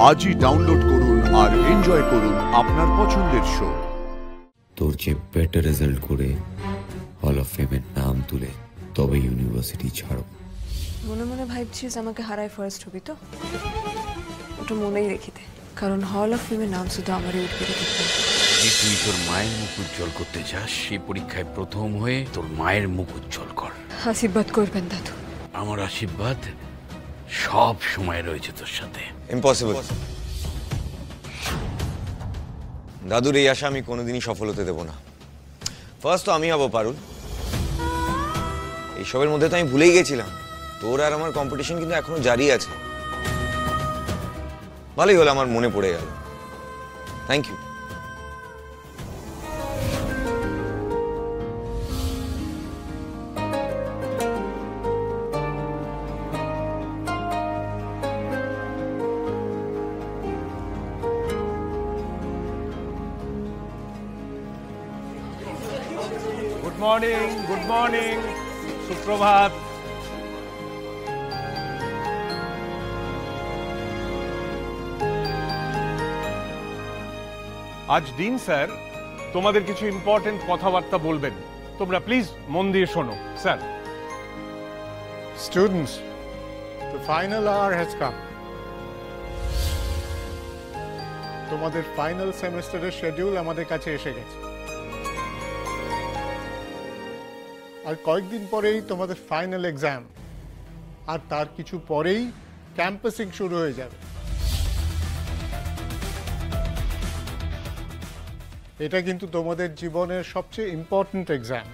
আজই ডাউনলোড করুন আর এনজয় করুন আপনার পছন্দের শো। তোর চেয়ে বেটার রেজাল্ট করে হল অফ ফেমের নাম তুলে তবে ইউনিভার্সিটি ছাড়ো। মনে মনে ভাবছিস আমাকে হারায় ফার্স্ট হবি তো? ওটা মনেই রেখে দে, কারণ হল অফ ফেমের নাম শুধু আমারই উঠবে। যে তুই তোর মায়ের মুখ উজ্জ্বল করতে চাস, সেই পরীক্ষায় প্রথম হয়ে তোর মায়ের মুখ উজ্জ্বল কর। আশীর্বাদ করবেন দাদু। আমার আশীর্বাদ সব সময় রয়েছে তোর সাথে। ইম্পসিবল। দাদুর এই আশা আমি কোনোদিনই সফল হতে দেব না। ফার্স্ট তো আমি হবো পারুল। এইসবের মধ্যে তো আমি ভুলেই গেছিলাম তোর আর আমার কম্পিটিশন কিন্তু এখনো জারি আছে। ভালোই হলো আমার মনে পড়ে গেল। Thank you. গুড মর্নিং, সুপ্রভাত। আজ দিন স্যার তোমাদের কিছু ইম্পর্টেন্ট কথাবার্তা বলবেন, তোমরা প্লিজ মন দিয়ে শোনো। Sir, Students, the final hour has come. তোমাদের ফাইনাল সেমিস্টারের শিডিউল আমাদের কাছে এসে গেছে। আর কয়েকদিন পরেই তোমাদের ফাইনাল এক্সাম, আর তার কিছু পরেই ক্যাম্পাসিং শুরু হয়ে যাবে। এটা কিন্তু তোমাদের জীবনের সবচেয়ে ইম্পর্ট্যান্ট এক্সাম।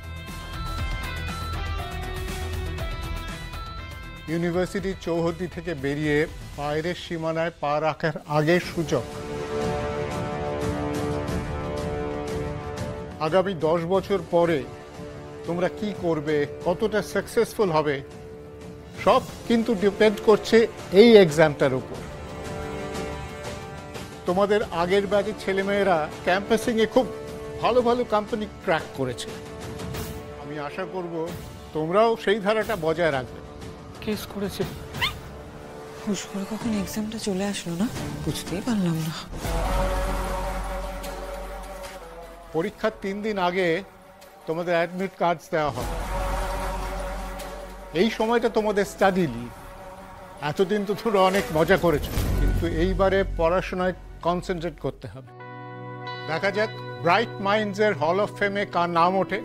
ইউনিভার্সিটির চৌহদ্দি থেকে বেরিয়ে বাইরের সীমানায় পা রাখার আগের সূচক। আগামী 10 বছর পরে তোমরা কি করবে, কতটা সাকসেসফুল হবে, সব কিন্তু ডিপেন্ড করছে এই এক্সামটার উপর। তোমাদের আগের ব্যাচের ছেলেমেয়েরা ক্যাম্পাসিংয়ে খুব ভালো ভালো কোম্পানি ক্র্যাক করেছে। আমি আশা করব তোমরাও সেই ধারাটা বজায় রাখবে। কেস করেছে, হুশ করে কখন এক্সামটা চলে আসলো না, বুঝতেই পারলাম না। পরীক্ষার 3 দিন আগে তোমাদের অ্যাডমিট কার্ড দেওয়া হবে। এই সময়টা তোমাদের স্টাডি লিভ। এতদিন তো তোমরা অনেক মজা করেছো, কিন্তু এইবারে পড়াশোনায় কনসেন্ট্রেট করতে হবে। দেখা যাক ব্রাইট মাইন্ডসের হল অফ ফেমে কার নাম ওঠে।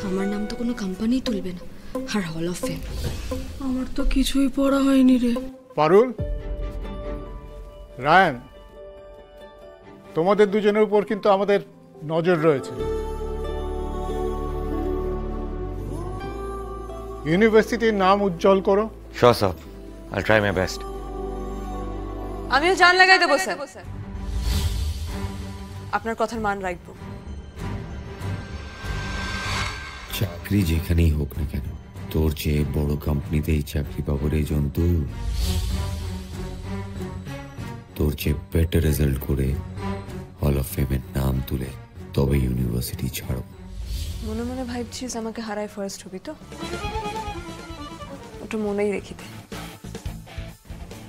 আমার নাম তো কোনো কোম্পানি তুলবে না, আর হল অফ ফেম। আমার তো কিছুই পড়া হয়নি রে। পারুল, রায়ান, তোমাদের দুজনের উপর কিন্তু আমাদের নজর রয়েছে। ইউনিভার্সিটির নাম উজ্জ্বল করো। Sure sir, I'll try my best. আমিও জান লাগাই দেবো স্যার, আপনার কথার মান রাখবো। চাকরি যেখানেই হোক না কেন, তোর চেয়ে বড় কোম্পানিতেই চাকরি পাবো রে জন্তু। তোর চেয়ে বেটার রেজাল্ট করে হল অফ ফেমের নাম তুলে তবে ইউনিভার্সিটি ছাড়ো। মনে মনে ভাবছিস আমাকে হারায় ফার্স্ট হবি তো? ওটা মনেই রেখে দে,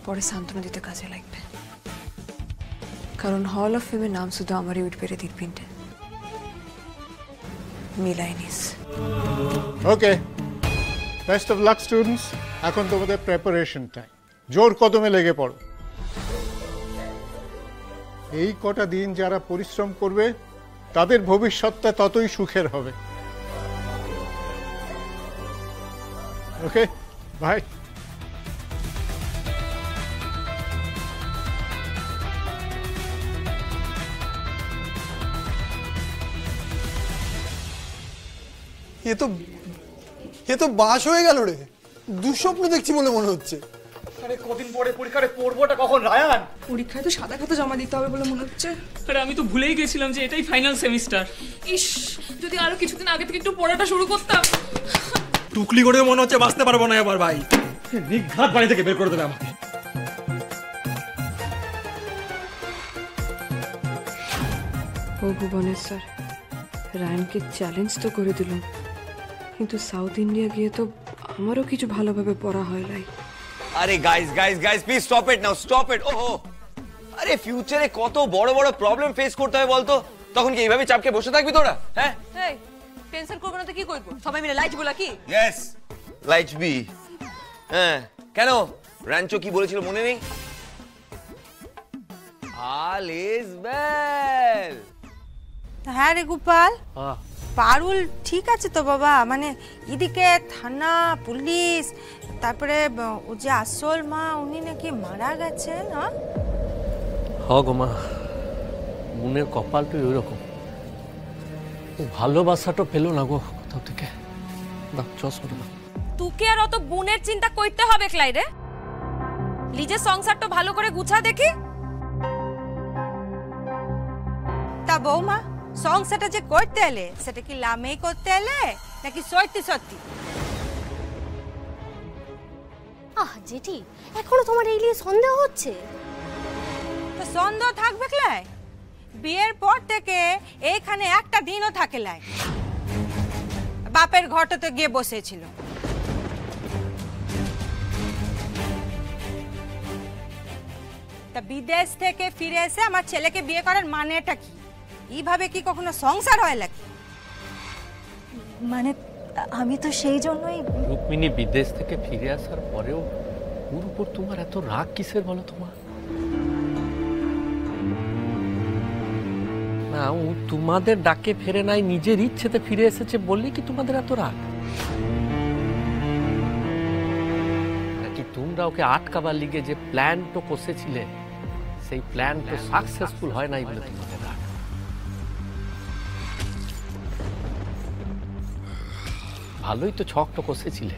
পরে সান্ত্বনা দিতে কাজে লাগবে। কারণ হল অফ ফেমের নাম শুধু আমারই উঠবে রে দিকপিন্টে। মিলাই নিস। ওকে, বেস্ট অফ লাক স্টুডেন্টস। এখন তোমাদের প্রিপারেশন টাইম। জোর কদমে লেগে পড়ো। এই কটা দিন যারা পরিশ্রম করবে তাদের ভবিষ্যৎটা ততই সুখের হবে। ওকে, বাই। এ তো বাস হয়ে গেল রে। দুঃস্বপ্ন দেখছি বলে মনে হচ্ছে। আরে কদিন পরে পরীক্ষায় পড়বোটা কখন রায়ান? পরীক্ষায় তো সাদা খাতা জমা দিতে হবে বলে মনে হচ্ছে। আরে আমি তো ভুলেই গেছিলাম যে এটাই ফাইনাল সেমিস্টার। ইস, যদি আরো কিছুদিন আগে থেকে একটু পড়াটা শুরু করতাম। টুকলি করে মনে হচ্ছে বাঁচতে পারবো না এবার ভাই। নিঘাত বাড়ি থেকে বের করে দেবে আমাকে। ও ভুবনেশ্বর, রায়ানকে চ্যালেঞ্জ তো করে দিলাম, কিন্তু সাউথ ইন্ডিয়া গিয়ে তো আমারও কিছু ভালোভাবে পড়া হয় নাই। আরে guys guys guys please stop it now, stop it. ওহো, আরে ফিউচারে কত বড় বড় প্রবলেম ফেস করতে হয় বলতো, তখন কি এইভাবে চাপকে বসে থাকবি তোরা? হ্যাঁ, এই টেনশন করব না তো কি করব, সবাই মিলে লাইট বলা কি? Yes light B. হ্যাঁ, কেন র্যাঞ্চো কি বলেছিল মনে নেই? All is well. হ্যাঁ রে গোপাল, পারুল ঠিক আছে তো বাবা? মানে এদিকে থানা পুলিশ, তারপরে ও যে আসল মা উনি নাকি মারা গেছেন। হ্যাঁ গো মা, মনের কপালটা ওইরকম, ও ভালোবাসাটা পেলো না গো কোথাও থেকে। দাও চশমাটা দাও। তোকে আর অত বোনের চিন্তা করতে হবে ক্লাই রে, নিজের সংসারটা ভালো করে গুছা দেখি। তা বৌমা সংসারটা যে করতে এলে সেটা কি লামেই করতে এলে নাকি সত্যি সত্যি? আহ জেঠি, এখনো তোমার এই নিয়ে সন্দেহ হচ্ছে? তো সন্দেহ থাকবে ক্লাই? বিয়ের পর থেকে এইখানে একটা দিনও থাকে লাই, বাপের ঘরটাতে গিয়ে বসেছিল। তা বিদেশ থেকে ফিরে এসে আমার ছেলেকে বিয়ে করার মানেটা কি? এইভাবে কি কখনো সংসার হয় লাগে? মানে আমি তো সেই জন্যই। রুক্মিণী বিদেশ থেকে ফিরে আসার পরেও ওর উপর তোমার এত রাগ কিসের বলো তোমার? না, ও তোমাদের ডাকে ফেরে নাই, নিজের ইচ্ছেতে ফিরে এসেছে বললেই কি তোমাদের এত রাগ? নাকি তোমরা ওকে আটকাবার লিগে যে প্ল্যান তো কষেছিলে সেই প্ল্যান তো সাকসেসফুল হয় নাই বলে তোমাদের রাগ? ভালোই তো ছকটা কষেছিলে,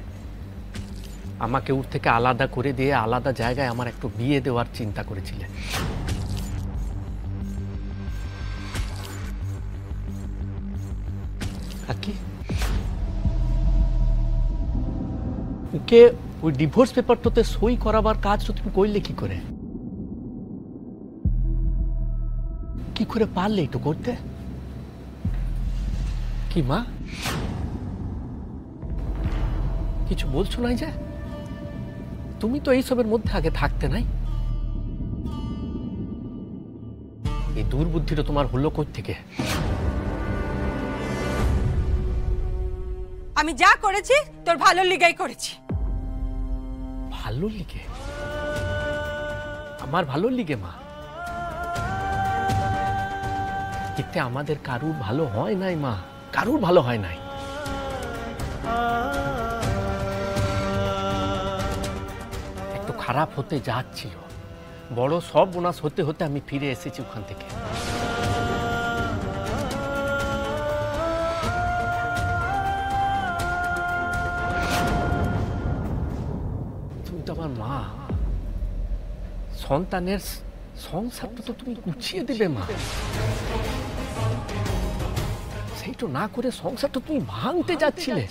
আমাকে ওর থেকে আলাদা করে দিয়ে আলাদা জায়গায় আমার একটু বিয়ে দেওয়ার চিন্তা করেছিলে। কি ওকে ওই ডিভোর্স পেপারটাতে সই করাবার কাজটা তুমি করলে কি করে? কি করে পারলে একটু করতে? কি মা কিছু বলছো নাই যে? তুমি তো এইসবের মধ্যে আগে থাকতে নাই, এই দুর্বুদ্ধিটা তোমার হলো কই থেকে? আমি যা করেছি তোর ভালো লিগাই করেছি। ভালো লিগে? আমার ভালো লিগে মা? এতে আমাদের কারুর ভালো হয় নাই মা, কারুর ভালো হয় নাই। একটু খারাপ হতে যাচ্ছিল, বড় সব বোনাস হতে হতে আমি ফিরে এসেছি ওখান থেকে। আমার মা, সন্তানের সংসারটা তো তুমি গুছিয়ে দেবে মা, সেইটা না করে সংসারটা তুমি ভাঙতে যাচ্ছিলে।